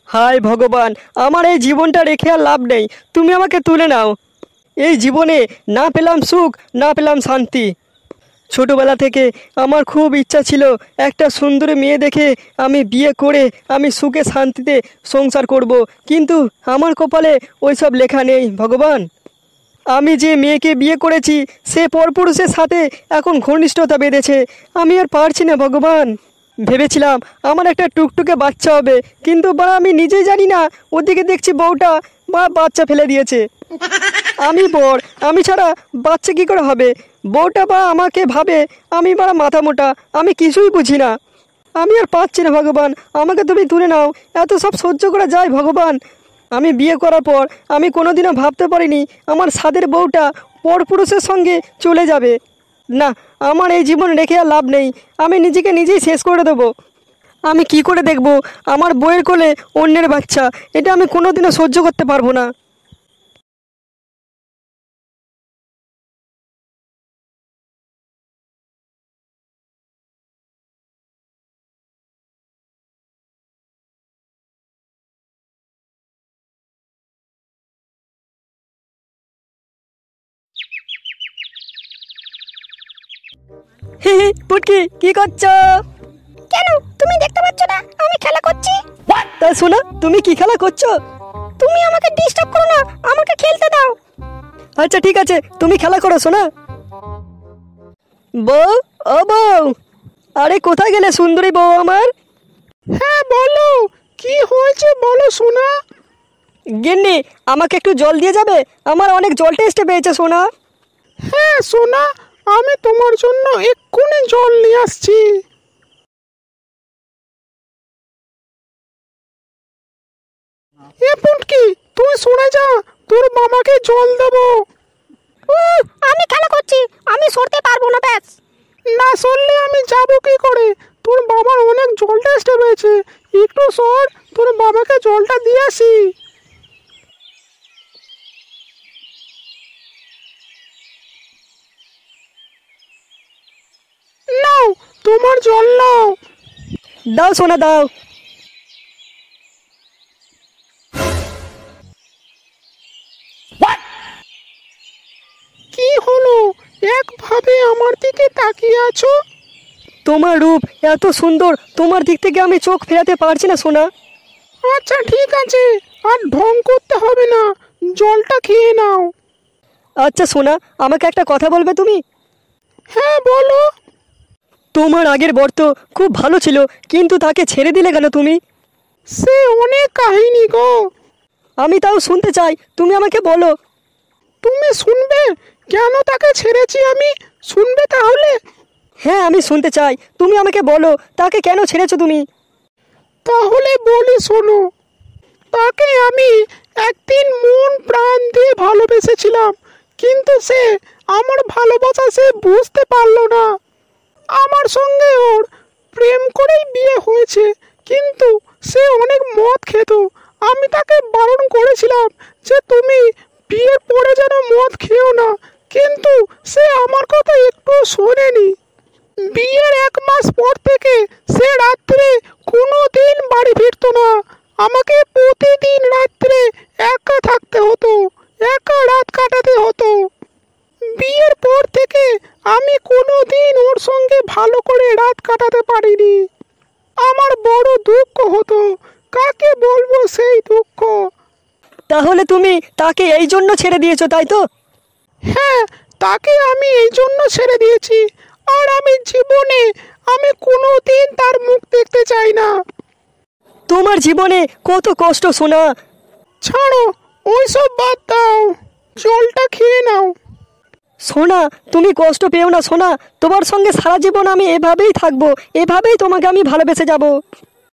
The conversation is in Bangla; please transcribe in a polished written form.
হায় ভগবান, আমার এই জীবনটা রেখে আর লাভ নেই, তুমি আমাকে তুলে নাও। এই জীবনে না পেলাম সুখ, না পেলাম শান্তি। ছোটোবেলা থেকে আমার খুব ইচ্ছা ছিল একটা সুন্দরী মেয়ে দেখে আমি বিয়ে করে আমি সুখে শান্তিতে সংসার করব, কিন্তু আমার কপালে ওইসব লেখা নেই ভগবান। আমি যে মেয়েকে বিয়ে করেছি সে পরপুরুষের সাথে এখন ঘনিষ্ঠতা বেঁধেছে, আমি আর পারছি না ভগবান। ভেবেছিলাম আমার একটা টুকটুকে বাচ্চা হবে, কিন্তু বা আমি নিজেই জানি না ওদিকে দেখছি বউটা বাচ্চা ফেলে দিয়েছে। আমি বর, আমি ছাড়া বাচ্চা কী করে হবে? বউটা বা আমাকে ভাবে আমি মাথা মোটা, আমি কিছুই বুঝি না। আমি আর পাচ্ছি না ভগবান, আমাকে তুমি তুলে নাও। এত সব সহ্য করা যায় ভগবান? আমি বিয়ে করার পর আমি কোনোদিনও ভাবতে পারিনি আমার সাদের বউটা পরপুরুষের সঙ্গে চলে যাবে। না, আমার এই জীবন রেখে আর লাভ নেই, আমি নিজেকে নিজেই শেষ করে দেবো। আমি কি করে দেখব আমার বউয়ের কোলে অন্যের বাচ্চা? এটা আমি কোনোদিনও সহ্য করতে পারবো না। হি হি, পুটকি কি করছো? কেন তুমি দেখতে পাচ্ছ না আমি খেলা করছি? তা শোনা, তুমি কি খেলা করছো? তুমি আমাকে ডিস্টার্ব করো না, আমাকে খেলতে দাও। আচ্ছা ঠিক আছে, তুমি খেলা করো শোনা। বউ, ও বউ, আরে কোথায় গেলে সুন্দরী বউ আমার? হ্যাঁ বলো, কি হয়েছে বলো সোনা। গিন্নি, আমাকে একটু জল দিয়ে যাবে? আমার অনেক জল টেস্টে পেয়েছে সোনা। হ্যাঁ সোনা, আমি তোমার জন্য এক্ষুনি জল নিয়ে আসছি। এ পুটকি, তুই শুনে যা, তোর মামাকে জল দেবো। আমি খেলা করছি, আমি সরতে পারবো না। ব্যাস, না সরলে আমি যাবো কি করে? তোর বাবার অনেক জল টেস্টে পেয়েছে, একটু সর, তোর বাবাকে জলটা দিয়ে আসি। নাও তোমার জল নাও। দাও সোনা দাও। কি হলো, একভাবে আমার দিকে তাকিয়ে আছো? তোমার রূপ এত সুন্দর, তোমার দিক থেকে আমি চোখ ফেরাতে পারছি না সোনা। আচ্ছা ঠিক আছে, আর ঢং করতে হবে না, জলটা খেয়ে নাও। আচ্ছা সোনা, আমাকে একটা কথা বলবে তুমি? হ্যাঁ বলো। তোমার আগের বর তো খুব ভালো ছিল, কিন্তু তাকে ছেড়ে দিলে কেন তুমি? সে অনেক কাহিনী গো। আমি তাও শুনতে চাই, তুমি আমাকে বলো। তুমি শুনবে কেন তাকে ছেড়েছি আমি? শুনবে তাহলে? হ্যাঁ আমি শুনতে চাই, তুমি আমাকে বলো তাকে কেন ছেড়েছো তুমি? তাহলে বলি শোনো। তাকে আমি একদিন মন প্রাণ দিয়ে ভালোবেসেছিলাম, কিন্তু সে আমার ভালোবাসা সে বুঝতে পারলো না। আমার সঙ্গে ওর প্রেম করেই বিয়ে হয়েছে, কিন্তু সে অনেক মদ খেত। আমি তাকে বারণ করেছিলাম যে তুমি বিয়ের পরে যেন মদ খেও না, কিন্তু সে আমার কথা একটু শোনেনি। বিয়ের 1 মাস পর থেকে সে রাত্রে কোনো দিন বাড়ি ফিরতো না। আমাকে প্রতিদিন রাত্রে একা থাকতে হতো, একা রাত কাটাতে হতো। বিয়ের পর থেকে আমি কোনো দিন ওর সঙ্গে ভালো করে রাত কাটাতে পারিনি। আমার বড় দুঃখ হতো, কাকে বলবো সেই দুঃখ। তাহলে তুমি তাকে এই জন্য ছেড়ে দিয়েছো, তাই তো? হ্যাঁ, তাকে আমি এই জন্য ছেড়ে দিয়েছি, আর আমি জীবনে আমি কোনো দিন তার মুখ দেখতে চাই না। তোমার জীবনে কত কষ্ট সোনা। ছাড়ো, ওইসব বাদ দাও, জলটা খেয়ে নাও। সোনা, তুমি কষ্ট পেও না সোনা, তোমার সঙ্গে সারা জীবন আমি এভাবেই থাকবো, এভাবেই তোমাকে আমি ভালোবেসে যাব।